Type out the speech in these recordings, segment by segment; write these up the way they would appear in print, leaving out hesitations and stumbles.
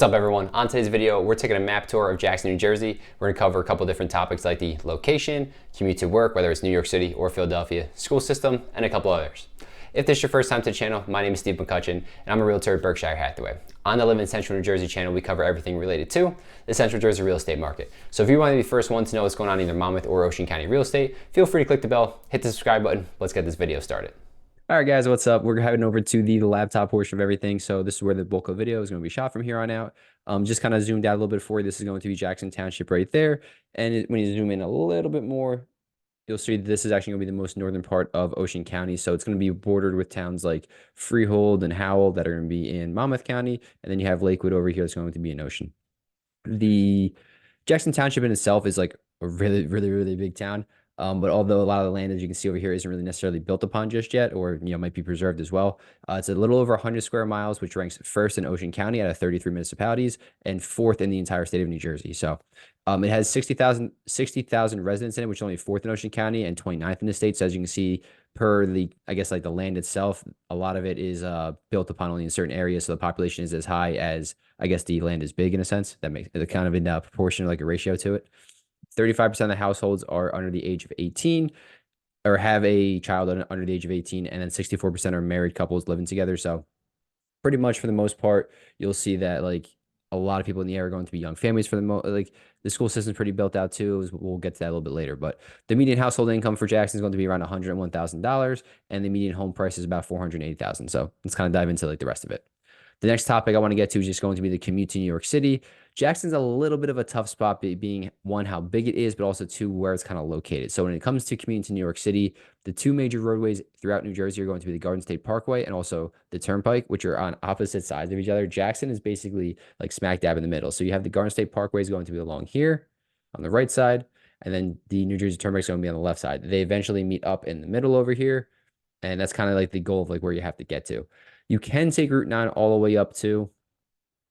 What's up, everyone? On today's video, we're taking a map tour of Jackson, New Jersey. We're going to cover a couple different topics like the location, commute to work, whether it's New York City or Philadelphia, school system, and a couple others. If this is your first time to the channel, my name is Steve McCutcheon, and I'm a realtor at Berkshire Hathaway. On the Live in Central New Jersey channel, we cover everything related to the Central Jersey real estate market. So if you want to be the first one to know what's going on in either Monmouth or Ocean County real estate, feel free to click the bell, hit the subscribe button. Let's get this video started. All right, guys, what's up? We're heading over to the laptop portion of everything. So this is where the bulk of the video is going to be shot from here on out. Just kind of zoomed out a little bit for you. This is going to be Jackson Township right there. And when you zoom in a little bit more, you'll see this is actually going to be the most northern part of Ocean County. So it's going to be bordered with towns like Freehold and Howell that are going to be in Monmouth County. And then you have Lakewood over here that's going to be in Ocean. The Jackson Township in itself is like a really big town. But although a lot of the land, as you can see over here, isn't really necessarily built upon just yet, or might be preserved as well, it's a little over 100 square miles, which ranks first in Ocean County out of 33 municipalities and fourth in the entire state of New Jersey. So it has 60,000 residents in it, which is only fourth in Ocean County and 29th in the state. So as you can see, per the, I guess, like the land itself, a lot of it is built upon only in certain areas. So the population is as high as, I guess, the land is big in a sense. That makes it kind of in proportion, like a ratio to it. 35% of the households are under the age of 18 or have a child under the age of 18. And then 64% are married couples living together. So pretty much for the most part, you'll see that like a lot of people in the area are going to be young families for the like the school system's pretty built out too. We'll get to that a little bit later. But the median household income for Jackson is going to be around $101,000 and the median home price is about $480,000. So let's kind of dive into like the rest of it. The next topic I want to get to is just going to be the commute to New York City. Jackson's a little bit of a tough spot, being one, how big it is, but also two, where it's kind of located. So when it comes to commuting to New York City, the two major roadways throughout New Jersey are going to be the Garden State Parkway and also the Turnpike, which are on opposite sides of each other. Jackson is basically like smack dab in the middle. So you have the Garden State Parkway is going to be along here on the right side, and then the New Jersey Turnpike is going to be on the left side. They eventually meet up in the middle over here, and that's kind of like the goal of like where you have to get to. You can take Route 9 all the way up to.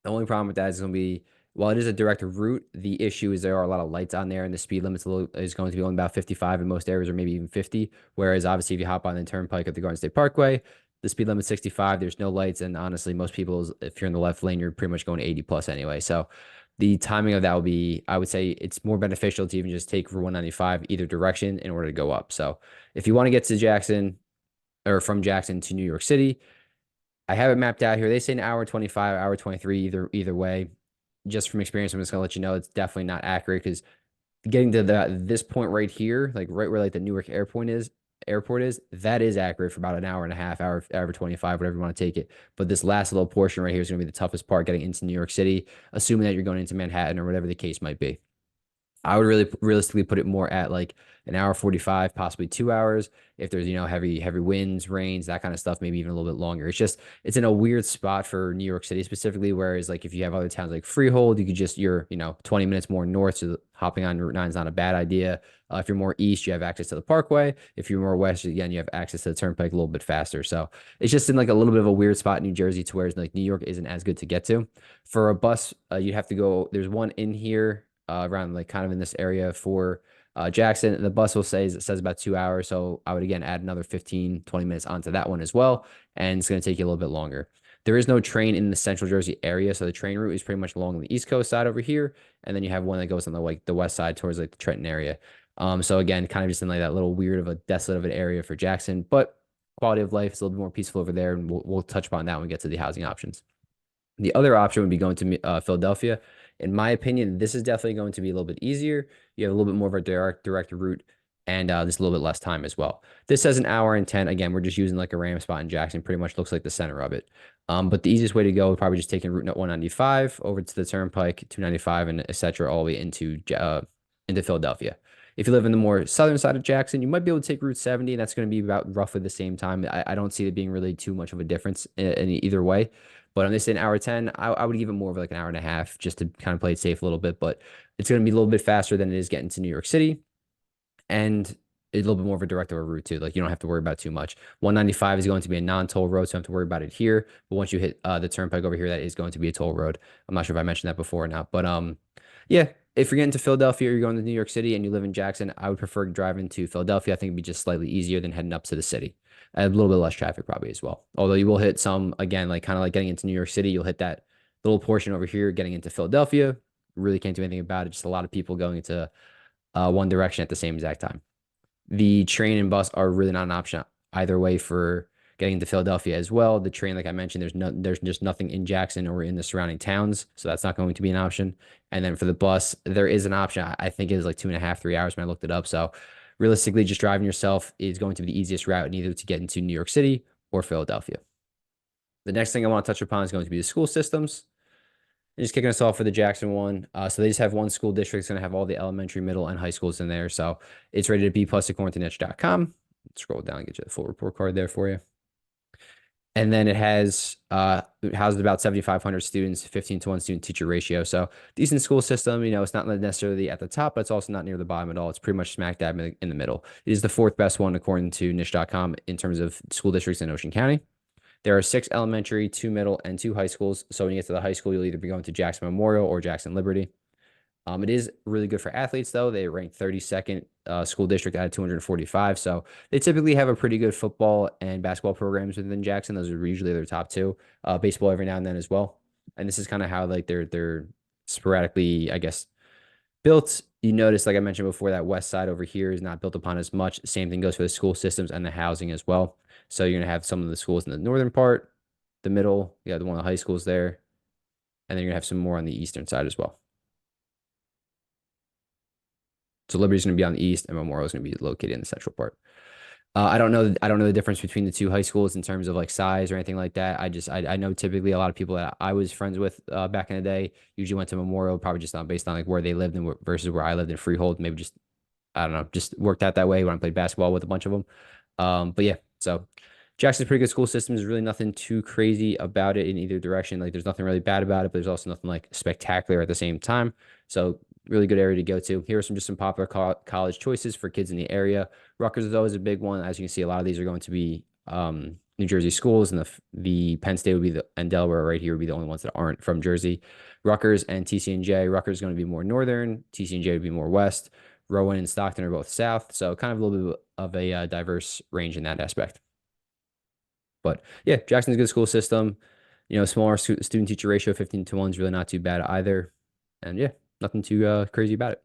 The only problem with that is going to be, while it is a direct route, the issue is there are a lot of lights on there, and the speed limit is going to be only about 55 in most areas, or maybe even 50. Whereas obviously, if you hop on the Turnpike at the Garden State Parkway, the speed limit is 65. There's no lights, and honestly, most people, if you're in the left lane, you're pretty much going 80 plus anyway. So the timing of that will be, I would say, it's more beneficial to even just take Route 195 either direction in order to go up. So if you want to get to Jackson, or from Jackson to New York City, I have it mapped out here. They say an hour 25, hour 23, either way. Just from experience, I'm just gonna let you know it's definitely not accurate, because getting to this point right here, like right where like the Newark airport is, that is accurate for about an hour and a half, hour 25, whatever you want to take it. But this last little portion right here is gonna be the toughest part, getting into New York City, assuming that you're going into Manhattan or whatever the case might be. I would really realistically put it more at like an hour 45, possibly 2 hours. If there's, heavy winds, rains, that kind of stuff, maybe even a little bit longer. It's in a weird spot for New York City specifically. Whereas like if you have other towns like Freehold, you could you're 20 minutes more north. So hopping on Route 9 is not a bad idea. If you're more east, you have access to the Parkway. If you're more west, again, you have access to the Turnpike a little bit faster. So it's just in like a little bit of a weird spot in New Jersey, to where like New York isn't as good to get to. For a bus, you have to go, there's one in here, around like kind of in this area for Jackson. And the bus says about 2 hours. So I would again add another 15, 20 minutes onto that one as well. And it's going to take you a little bit longer. There is no train in the Central Jersey area. So the train route is pretty much along the East Coast side over here. And then you have one that goes on the west side towards like the Trenton area. So again, kind of just in like that little weird of a desolate of an area for Jackson, but quality of life is a little bit more peaceful over there. And we'll touch upon that when we get to the housing options. The other option would be going to Philadelphia. In my opinion, this is definitely going to be a little bit easier. You have a little bit more of a direct route, and just a little bit less time as well. This says an hour and 10. Again, we're just using like a RAM spot in Jackson. Pretty much looks like the center of it. But the easiest way to go would probably just taking Route 195 over to the Turnpike, 295, and etc. all the way into Philadelphia. If you live in the more southern side of Jackson, you might be able to take Route 70, and that's going to be about roughly the same time. I don't see it being really too much of a difference in either way. But on this an hour 10, I would give it more of like an hour and a half, just to kind of play it safe a little bit. But it's going to be a little bit faster than it is getting to New York City. And a little bit more of a direct over route too. Like you don't have to worry about it too much. 195 is going to be a non-toll road, so you don't have to worry about it here. But once you hit the Turnpike over here, that is going to be a toll road. I'm not sure if I mentioned that before or not. But yeah, if you're getting to Philadelphia or you're going to New York City and you live in Jackson, I would prefer driving to Philadelphia. I think it'd be just slightly easier than heading up to the city. A little bit less traffic probably as well. Although you will hit some, again, like kind of like getting into New York City, you'll hit that Little portion over here getting into Philadelphia. Really can't do anything about it. Just a lot of people going into one direction at the same exact time. The train and bus are really not an option either way for getting into Philadelphia as well. The train, like I mentioned, there's just nothing in Jackson or in the surrounding towns, so that's not going to be an option. And then for the bus, there is an option. I think it was like 2.5, 3 hours when I looked it up. So realistically, just driving yourself is going to be the easiest route, either to get into New York City or Philadelphia. The next thing I want to touch upon is going to be the school systems. And just kicking us off for the Jackson one. So they just have one school district. It's going to have all the elementary, middle, and high schools in there. So it's rated a B plus according to niche.com. Scroll down and get you the full report card there for you. And then it houses about 7,500 students, 15-to-1 student teacher ratio. So decent school system. It's not necessarily at the top, but it's also not near the bottom at all. It's pretty much smack dab in the middle. It is the fourth best one according to niche.com in terms of school districts in Ocean County. There are 6 elementary, 2 middle, and 2 high schools. So when you get to the high school, you'll either be going to Jackson Memorial or Jackson Liberty. It is really good for athletes, though. They rank 32nd school district out of 245. So they typically have a pretty good football and basketball programs within Jackson. Those are usually their top 2. Baseball every now and then as well. And this is kind of how like they're sporadically, I guess, built. You notice, like I mentioned before, that west side over here is not built upon as much. Same thing goes for the school systems and the housing as well. So you're going to have some of the schools in the northern part, the middle, you have one of the high schools there, and then you're going to have some more on the eastern side as well. So Liberty's going to be on the east, and Memorial is going to be located in the central part. I don't know the difference between the 2 high schools in terms of like size or anything like that. I know typically a lot of people that I was friends with back in the day usually went to Memorial, probably just not based on like where they lived and versus where I lived in Freehold. Maybe just, I don't know, just worked out that way when I played basketball with a bunch of them. But yeah, so Jackson's pretty good school system. There's really nothing too crazy about it in either direction. Like there's nothing really bad about it, but there's also nothing like spectacular at the same time. So really good area to go to. Here are some popular college choices for kids in the area. Rutgers is always a big one. As you can see, a lot of these are going to be New Jersey schools, and the Penn State would be and Delaware right here would be the only ones that aren't from Jersey. Rutgers and TC&J. Rutgers is going to be more northern. TC&J would be more west. Rowan and Stockton are both south. So kind of a little bit of a diverse range in that aspect. But yeah, Jackson's a good school system. Smaller student teacher ratio, 15-to-1 is really not too bad either. And yeah, nothing too crazy about it.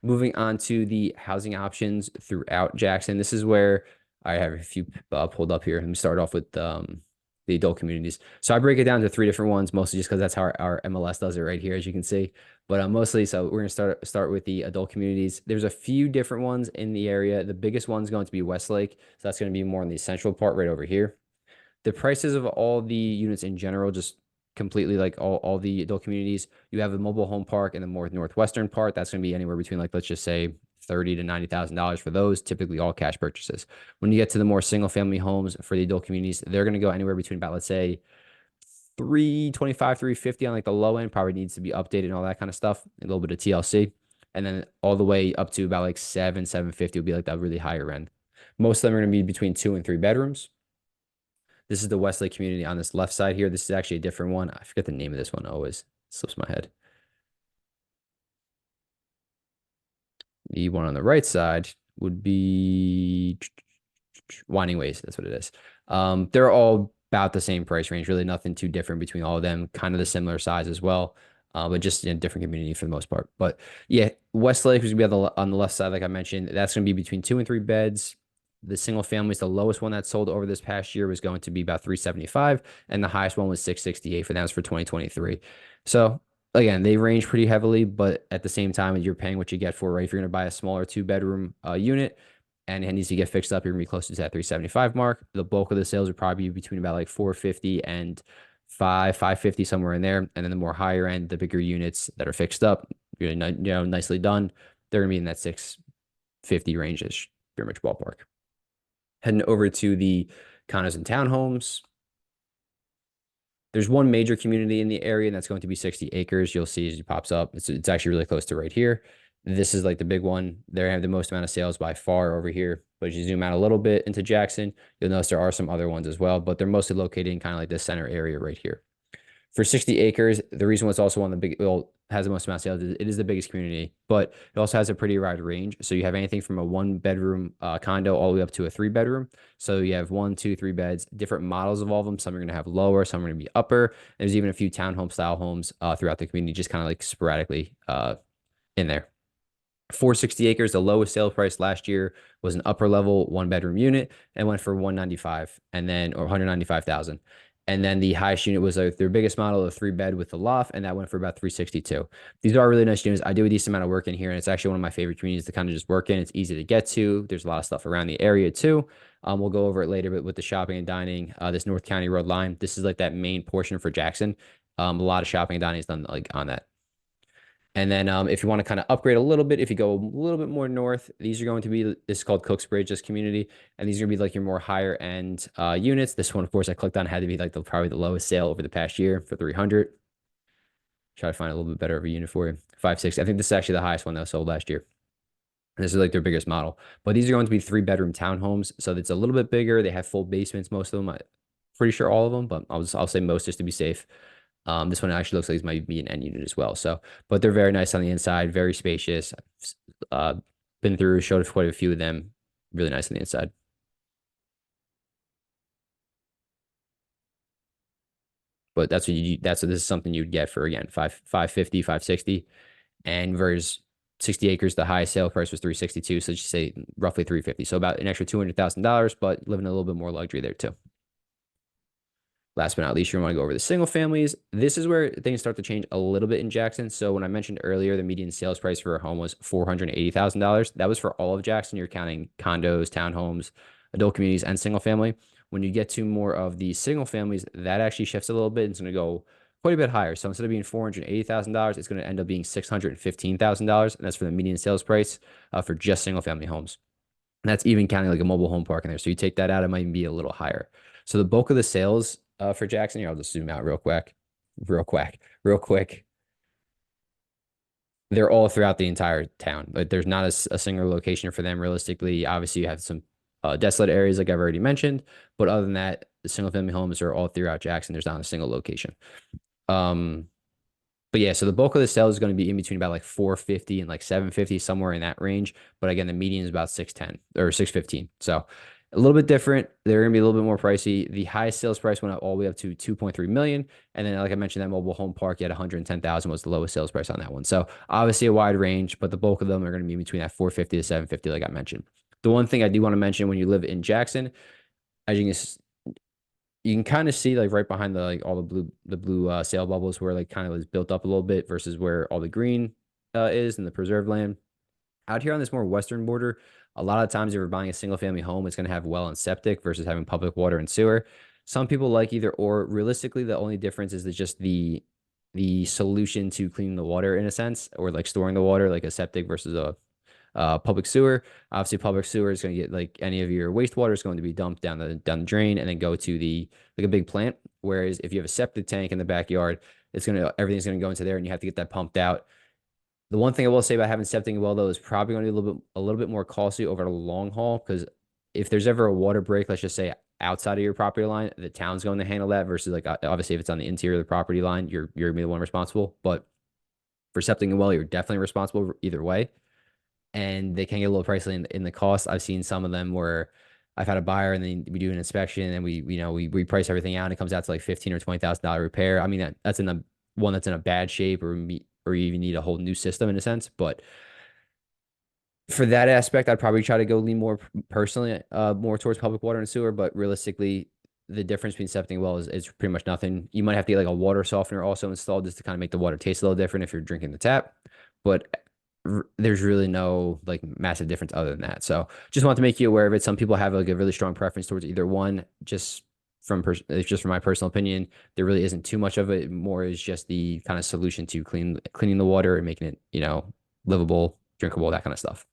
Moving on to the housing options throughout Jackson. This is where I have a few pulled up here. Let me start off with the adult communities. So I break it down to 3 different ones, mostly just because that's how our MLS does it right here, as you can see. But mostly, so we're going to start with the adult communities. There's a few different ones in the area. The biggest one's going to be Westlake. So that's going to be more in the central part right over here. The prices of all the units in general, just completely like all the adult communities. You have a mobile home park in the more northwestern part. That's going to be anywhere between like, let's just say $30,000 to $90,000 for those, typically all cash purchases. When you get to the more single family homes for the adult communities, they're going to go anywhere between about, let's say, 325, 350 on like the low end, probably needs to be updated and all that kind of stuff. A little bit of TLC. And then all the way up to about like 750 would be like that really higher end. Most of them are going to be between 2 and 3 bedrooms. This is the Westlake community on this left side here. This is actually a different one. I forget the name of this one. Always slips my head. The one on the right side would be Winding Ways. That's what it is. They're all about the same price range. Really nothing too different between all of them. Kind of the similar size as well. But just in a different community for the most part. But yeah, Westlake is going to be on the left side, like I mentioned. That's going to be between 2 and 3 beds. The single family is the lowest one that sold over this past year was going to be about 375, and the highest one was 668 for that was for 2023. So again, they range pretty heavily, but at the same time, you're paying what you get for, right? If you're going to buy a smaller 2-bedroom unit and it needs to get fixed up, you're going to be closer to that 375 mark. The bulk of the sales would probably be between about like 450 and 550, somewhere in there. And then the more higher end, the bigger units that are fixed up, really nicely done, they're going to be in that 650 range-ish, pretty much ballpark. Heading over to the condos and townhomes. There's one major community in the area, and that's going to be 60 acres. You'll see as it pops up. It's actually really close to right here. This is like the big one. They have the most amount of sales by far over here. But as you zoom out a little bit into Jackson, you'll notice there are some other ones as well, but they're mostly located in kind of like the center area right here. For 60 acres, the reason why it's also one of the big, well, has the most amount of sales. It is the biggest community, but it also has a pretty wide range. So you have anything from a one bedroom condo all the way up to a three bedroom. So you have one, two, three beds, different models of all of them. Some are going to have lower, some are going to be upper. There's even a few townhome style homes throughout the community, just kind of like sporadically in there. 460 acres, the lowest sale price last year was an upper level one bedroom unit and went for 195 and then or 195,000. And then the highest unit was their biggest model, a three bed with a loft, and that went for about 362. These are really nice units. I do a decent amount of work in here, and it's actually one of my favorite communities to kind of just work in. It's easy to get to. There's a lot of stuff around the area too. We'll go over it later, but with the shopping and dining, this North County Road line, this is like that main portion for Jackson. A lot of shopping and dining is done like on that. And then if you want to kind of upgrade a little bit, if you go a little bit more north, these are going to be, this is called Cooks Bridge, this community. And these are going to be like your more higher end units. This one, of course, I clicked on had to be like probably the lowest sale over the past year for 300. Try to find a little bit better of a unit for you. 560. I think this is actually the highest one that was sold last year. This is like their biggest model. But these are going to be three bedroom townhomes. So it's a little bit bigger. They have full basements, most of them. I'm pretty sure all of them, but I'll say most just to be safe. This one actually looks like it might be an end unit as well. So, but they're very nice on the inside, very spacious. Been through, showed quite a few of them. Really nice on the inside. But that's what this is something you'd get for again 550, 560, and versus 60 acres. The highest sale price was 362. So just say roughly 350. So about an extra $200,000, but living a little bit more luxury there too. Last but not least, you want to go over the single families. This is where things start to change a little bit in Jackson. So when I mentioned earlier, the median sales price for a home was $480,000. That was for all of Jackson. You're counting condos, townhomes, adult communities, and single family. When you get to more of the single families, that actually shifts a little bit. It's going to go quite a bit higher. So instead of being $480,000, it's going to end up being $615,000. And that's for the median sales price for just single family homes. And that's even counting like a mobile home park in there. So you take that out, it might even be a little higher. So the bulk of the sales for Jackson here, I'll just zoom out real quick. They're all throughout the entire town, but there's not a single location for them. Realistically, obviously, you have some desolate areas, like I've already mentioned, but other than that, the single family homes are all throughout Jackson. There's not a single location. But yeah, so the bulk of the sales is going to be in between about like 450 and like 750, somewhere in that range. But again, the median is about 610 or 615. So a little bit different. They're going to be a little bit more pricey. The highest sales price went up all the way up to 2.3 million. And then, like I mentioned, that mobile home park at 110,000 was the lowest sales price on that one. So obviously a wide range, but the bulk of them are going to be between that 450 to 750, like I mentioned. The one thing I do want to mention when you live in Jackson, as you can kind of see like right behind the like all the blue sale bubbles where like kind of is built up a little bit versus where all the green is in the preserved land. Out here on this more western border, a lot of times if you're buying a single family home, it's going to have well and septic versus having public water and sewer. Some people like either or. Realistically, the only difference is that just the solution to cleaning the water in a sense, or like storing the water, like a septic versus a public sewer. Obviously, public sewer is going to get like any of your wastewater is going to be dumped down the drain and then go to the like a big plant. Whereas if you have a septic tank in the backyard, everything's going to go into there and you have to get that pumped out. The one thing I will say about having septic well though is probably going to be a little bit more costly over the long haul, because if there's ever a water break, let's just say outside of your property line, the town's going to handle that versus like obviously if it's on the interior of the property line, you're gonna be the one responsible. But for septic and well, you're definitely responsible either way, and they can get a little pricey in the cost. I've seen some of them where I've had a buyer and then we do an inspection and we price everything out and it comes out to like $15,000 or $20,000 repair. I mean, that's in a one that's in a bad shape, or you even need a whole new system in a sense. But for that aspect, I'd probably try to go lean more personally, more towards public water and sewer. But realistically, the difference between septic and well is pretty much nothing. You might have to get like a water softener also installed just to kind of make the water taste a little different if you're drinking the tap. But there's really no like massive difference other than that. So just want to make you aware of it. Some people have like a really strong preference towards either one. It's just from my personal opinion, there really isn't too much of it. More is just the kind of solution to cleaning the water and making it, livable, drinkable, that kind of stuff.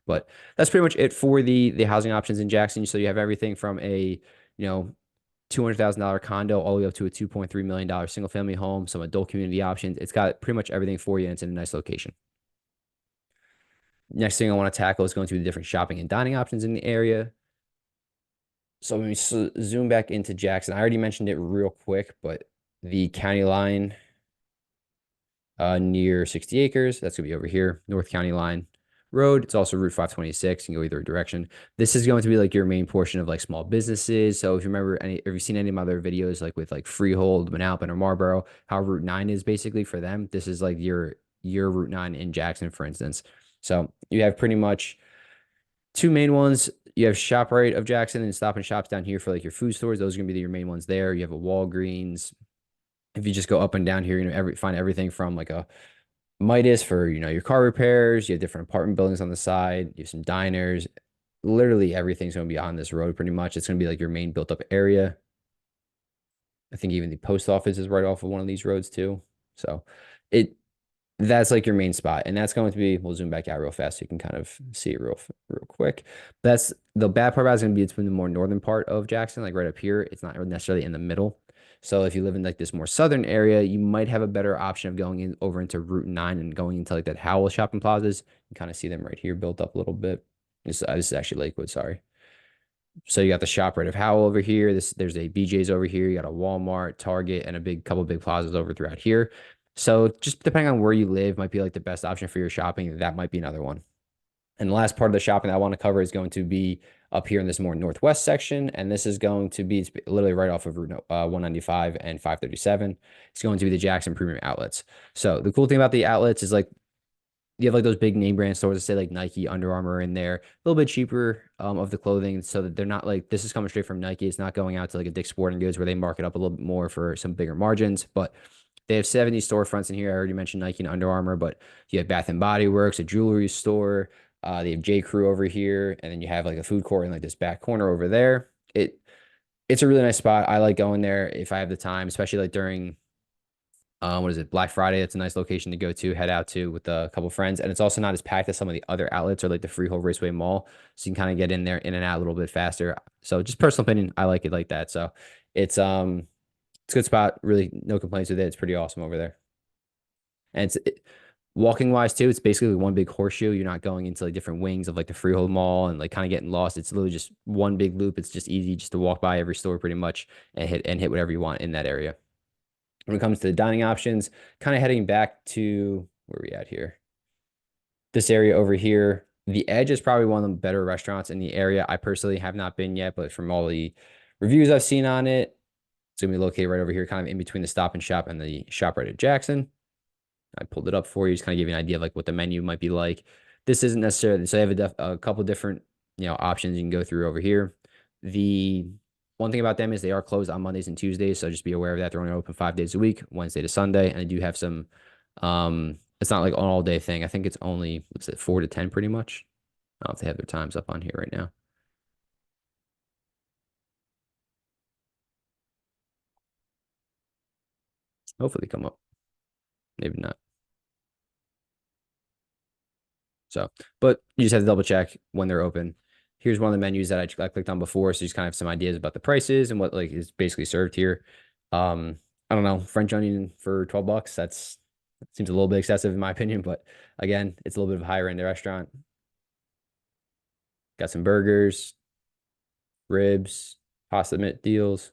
But that's pretty much it for the housing options in Jackson. So you have everything from a, $200,000 condo all the way up to a $2.3 million single family home, some adult community options. It's got pretty much everything for you, and it's in a nice location. Next thing I want to tackle is going to be the different shopping and dining options in the area. So when we zoom back into Jackson, I already mentioned it real quick, but the county line near 60 acres. That's gonna be over here, North County Line Road. It's also Route 526. You can go either direction. This is going to be like your main portion of like small businesses. So if you remember any, if you've seen any of my other videos, like with like Freehold, Manalapan, or Marlboro, how Route 9 is basically for them, this is like your Route 9 in Jackson, for instance. So you have pretty much two main ones. You have ShopRite of Jackson and Stop and Shops down here for like your food stores. Those are gonna be your main ones there. You have a Walgreens. If you just go up and down here, find everything from like a Midas for, your car repairs. You have different apartment buildings on the side. You have some diners. Literally everything's going to be on this road pretty much. It's going to be like your main built up area. I think even the post office is right off of one of these roads too. So it that's like your main spot. And that's going to be, we'll zoom back out real fast so you can kind of see it real quick. That's the bad part about it's going to be between the more northern part of Jackson, like right up here. It's not necessarily in the middle. So if you live in like this more southern area, you might have a better option of going in over into Route 9 and going into like that Howell shopping plazas. You kind of see them right here built up a little bit. This is actually Lakewood, sorry. So you got the ShopRite of Howell over here. There's a BJ's over here. You got a Walmart, Target, and a couple big plazas over throughout here. So just depending on where you live might be like the best option for your shopping. That might be another one. And the last part of the shopping that I want to cover is going to be up here in this more northwest section. And this is going to be, it's literally right off of Route 195 and 537. It's going to be the Jackson Premium Outlets. So the cool thing about the outlets is like you have like those big name brand stores that say like Nike, Under Armour in there, a little bit cheaper of the clothing, so that they're not like this is coming straight from Nike. It's not going out to like a Dick's Sporting Goods where they mark it up a little bit more for some bigger margins. But they have 70 storefronts in here. I already mentioned Nike and Under Armour, but you have Bath and Body Works, a jewelry store. They have J. Crew over here, and then you have like a food court in like this back corner over there. It's a really nice spot. I like going there if I have the time, especially like during what is it, Black Friday. It's a nice location to go to, head out to with a couple friends. And it's also not as packed as some of the other outlets or like the Freehold Raceway Mall. So you can kind of get in there, in and out a little bit faster. So just personal opinion, I like it like that. So it's a good spot. Really no complaints with it. It's pretty awesome over there. And walking wise too, it's basically one big horseshoe. You're not going into like different wings of like the Freehold Mall and like kind of getting lost. It's literally just one big loop. It's just easy just to walk by every store pretty much and hit whatever you want in that area. When it comes to the dining options, kind of heading back to where we at here. This area over here, the Edge is probably one of the better restaurants in the area. I personally have not been yet, but from all the reviews I've seen on it, it's gonna be located right over here, kind of in between the Stop and Shop and the ShopRite at Jackson. I pulled it up for you, just kind of give you an idea of like what the menu might be like. This isn't necessarily, so they have a couple different options you can go through over here. The one thing about them is they are closed on Mondays and Tuesdays, so just be aware of that. They're only open 5 days a week, Wednesday to Sunday, and they do have some. It's not like an all day thing. I think it's only 4 to 10 pretty much. I don't know if they have their times up on here right now. Hopefully they come up. Maybe not. So, but you just have to double check when they're open. Here's one of the menus that I clicked on before, so you just kind of have some ideas about the prices and what like is basically served here. I don't know, French onion for $12. That seems a little bit excessive in my opinion, but again, it's a little bit of a higher end restaurant. Got some burgers, ribs, pasta mint deals,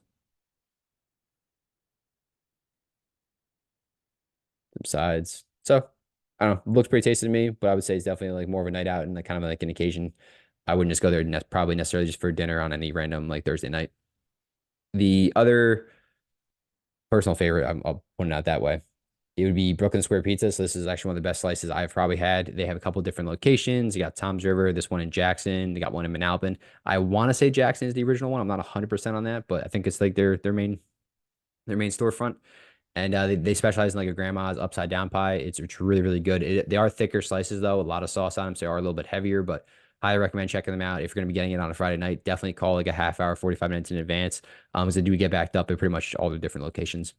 some sides. So I don't know, looks pretty tasty to me, but I would say it's definitely like more of a night out and like kind of like an occasion. I wouldn't just go there probably necessarily just for dinner on any random like Thursday night. The other personal favorite, I'll point it out that way. It would be Brooklyn Square Pizza. So this is actually one of the best slices I've probably had. They have a couple different locations. You got Tom's River, this one in Jackson. They got one in Manalapan. I want to say Jackson is the original one. I'm not 100% on that, but I think it's like their main storefront. And they specialize in like a grandma's upside down pie. It's really, really good. They are thicker slices though, a lot of sauce on them, so they are a little bit heavier, but highly recommend checking them out. If you're going to be getting it on a Friday night, definitely call like a half hour, 45 minutes in advance. Because they do get backed up at pretty much all the different locations.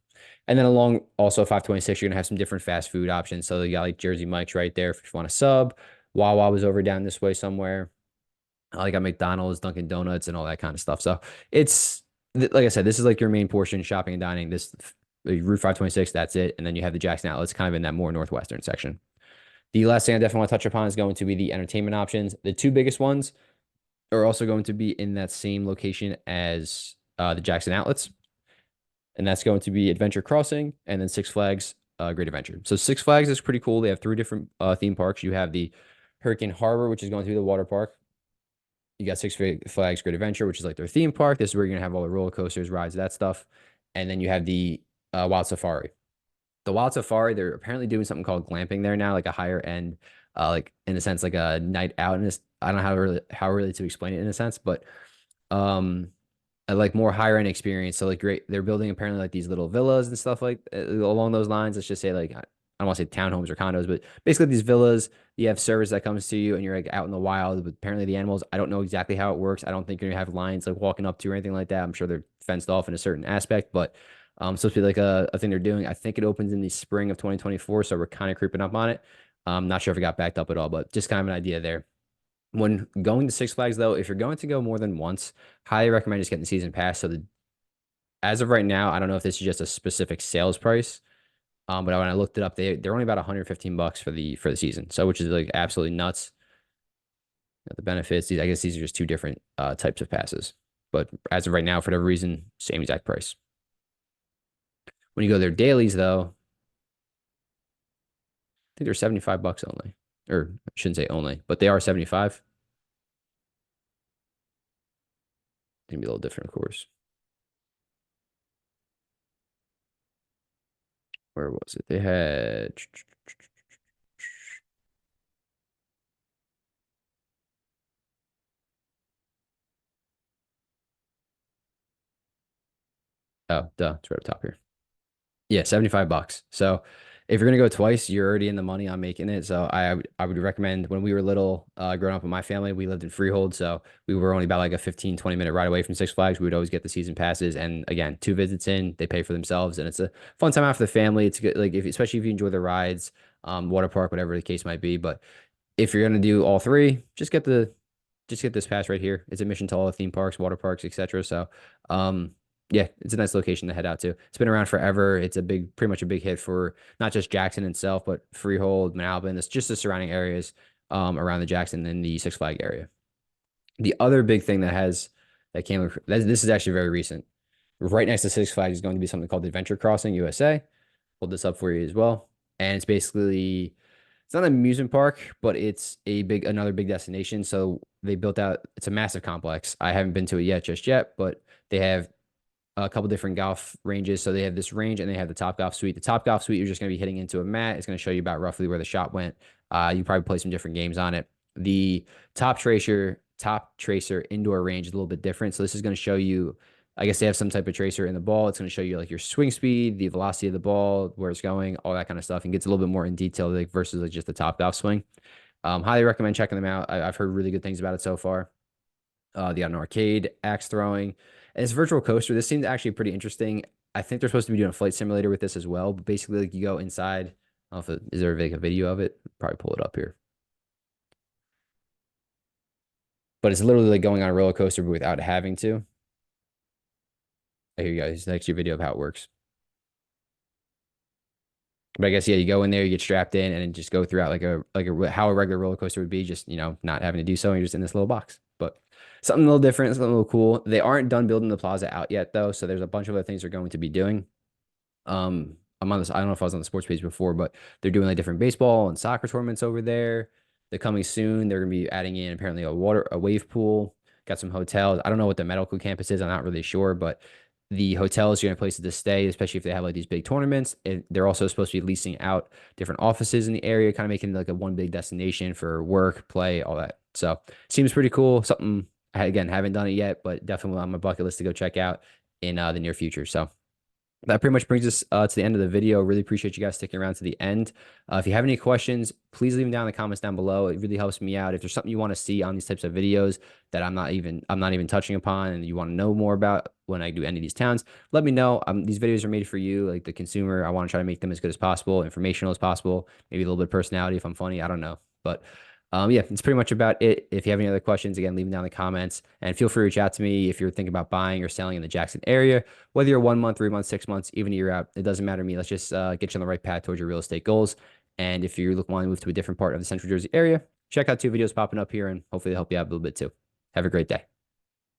And then along also 526, you're going to have some different fast food options. So you got like Jersey Mike's right there if you want a sub. Wawa was over down this way somewhere. I got McDonald's, Dunkin' Donuts, and all that kind of stuff. So it's like I said, this is like your main portion, shopping and dining. This Route 526, that's it. And then you have the Jackson Outlets kind of in that more northwestern section. The last thing I definitely want to touch upon is going to be the entertainment options. The two biggest ones are also going to be in that same location as the Jackson Outlets. And that's going to be Adventure Crossing and then Six Flags Great Adventure. So Six Flags is pretty cool. They have three different theme parks. You have the Hurricane Harbor, which is going through the water park. You got Six Flags Great Adventure, which is like their theme park. This is where you're gonna have all the roller coasters, rides, that stuff. And then you have the Wild Safari. The Wild Safari, they're apparently doing something called glamping there now, like a higher end, like in a sense, like a night out. In this, I don't know how really to explain it in a sense, but um, like more higher end experience. So like great, they're building apparently like these little villas and stuff like along those lines. Let's just say like I don't want to say townhomes or condos, but basically these villas. You have service that comes to you, and you're like out in the wild. But apparently the animals, I don't know exactly how it works. I don't think you're gonna have lions like walking up to you or anything like that. I'm sure they're fenced off in a certain aspect, but supposed to be like a thing they're doing. I think it opens in the spring of 2024, so we're kind of creeping up on it. I'm not sure if it got backed up at all, but just kind of an idea there. When going to Six Flags, though, if you're going to go more than once, highly recommend just getting the season pass. So as of right now, I don't know if this is just a specific sales price, but when I looked it up, they're only about 115 bucks for the season, so which is like absolutely nuts. The benefits, I guess these are just two different types of passes, but as of right now, for whatever reason, same exact price. When you go their dailies, though, I think they're 75 bucks only, or I shouldn't say only, but they are 75. It's gonna be a little different, of course. Where was it? They had. Oh, duh. It's right up top here. Yeah, 75 bucks. So if you're gonna go twice, you're already in the money on making it. So I would recommend when we were little, growing up with my family, we lived in Freehold. So we were only about like a 15, 20-minute ride away from Six Flags. We would always get the season passes. And again, two visits in, they pay for themselves. And it's a fun time out for the family. It's good, like if especially if you enjoy the rides, water park, whatever the case might be. But if you're gonna do all three, just get this pass right here. It's admission to all the theme parks, water parks, etc. So, yeah, it's a nice location to head out to. It's been around forever. It's pretty much a big hit for not just Jackson itself, but Freehold, Manalapan. It's just the surrounding areas around the Jackson and the Six Flag area. The other big thing that came, this is actually very recent. Right next to Six Flags is going to be something called the Adventure Crossing USA. Hold this up for you as well. And it's not an amusement park, but it's another big destination. So they built out, it's a massive complex. I haven't been to it just yet, but they have a couple different golf ranges. So they have this range and they have the Top Golf Suite. The Top Golf Suite, you're just going to be hitting into a mat. It's going to show you about roughly where the shot went. You probably play some different games on it. The Top Tracer indoor range is a little bit different. So this is going to show you, I guess they have some type of tracer in the ball. It's going to show you like your swing speed, the velocity of the ball, where it's going, all that kind of stuff, and gets a little bit more in detail like versus like just the Top Golf swing. Highly recommend checking them out. I've heard really good things about it so far. They got an arcade, axe throwing, and it's virtual coaster. This seems actually pretty interesting. I think they're supposed to be doing a flight simulator with this as well. But basically, like you go inside. I don't know if is there like a video of it? Probably pull it up here. But it's literally like going on a roller coaster but without having to. Here you go. Here's an extra video of how it works. But I guess yeah, you go in there, you get strapped in, and then just go throughout like how a regular roller coaster would be, just not having to do so, and you're just in this little box. But something a little different, something a little cool. They aren't done building the plaza out yet though, so there's a bunch of other things they're going to be doing. I'm on this. I don't know if I was on the sports page before, but they're doing like different baseball and soccer tournaments over there. They're coming soon. They're gonna be adding in apparently a wave pool. Got some hotels. I don't know what the medical campus is. I'm not really sure, but the hotels are gonna have places to stay, especially if they have like these big tournaments. They're also supposed to be leasing out different offices in the area, kind of making it like a one big destination for work, play, all that. So seems pretty cool. Something I again haven't done it yet, but definitely on my bucket list to go check out in the near future. So that pretty much brings us to the end of the video. Really appreciate you guys sticking around to the end. If you have any questions, please leave them down in the comments down below. It really helps me out. If there's something you want to see on these types of videos that I'm not even touching upon and you want to know more about when I do any of these towns, let me know. These videos are made for you, like the consumer. I want to try to make them as good as possible, informational as possible, maybe a little bit of personality if I'm funny. I don't know. But yeah, it's pretty much about it. If you have any other questions, again, leave them down in the comments and feel free to reach out to me if you're thinking about buying or selling in the Jackson area, whether you're 1 month, 3 months, 6 months, even a year out, it doesn't matter to me. Let's just get you on the right path towards your real estate goals. And if you want to move to a different part of the Central Jersey area, check out 2 videos popping up here and hopefully they'll help you out a little bit too. Have a great day.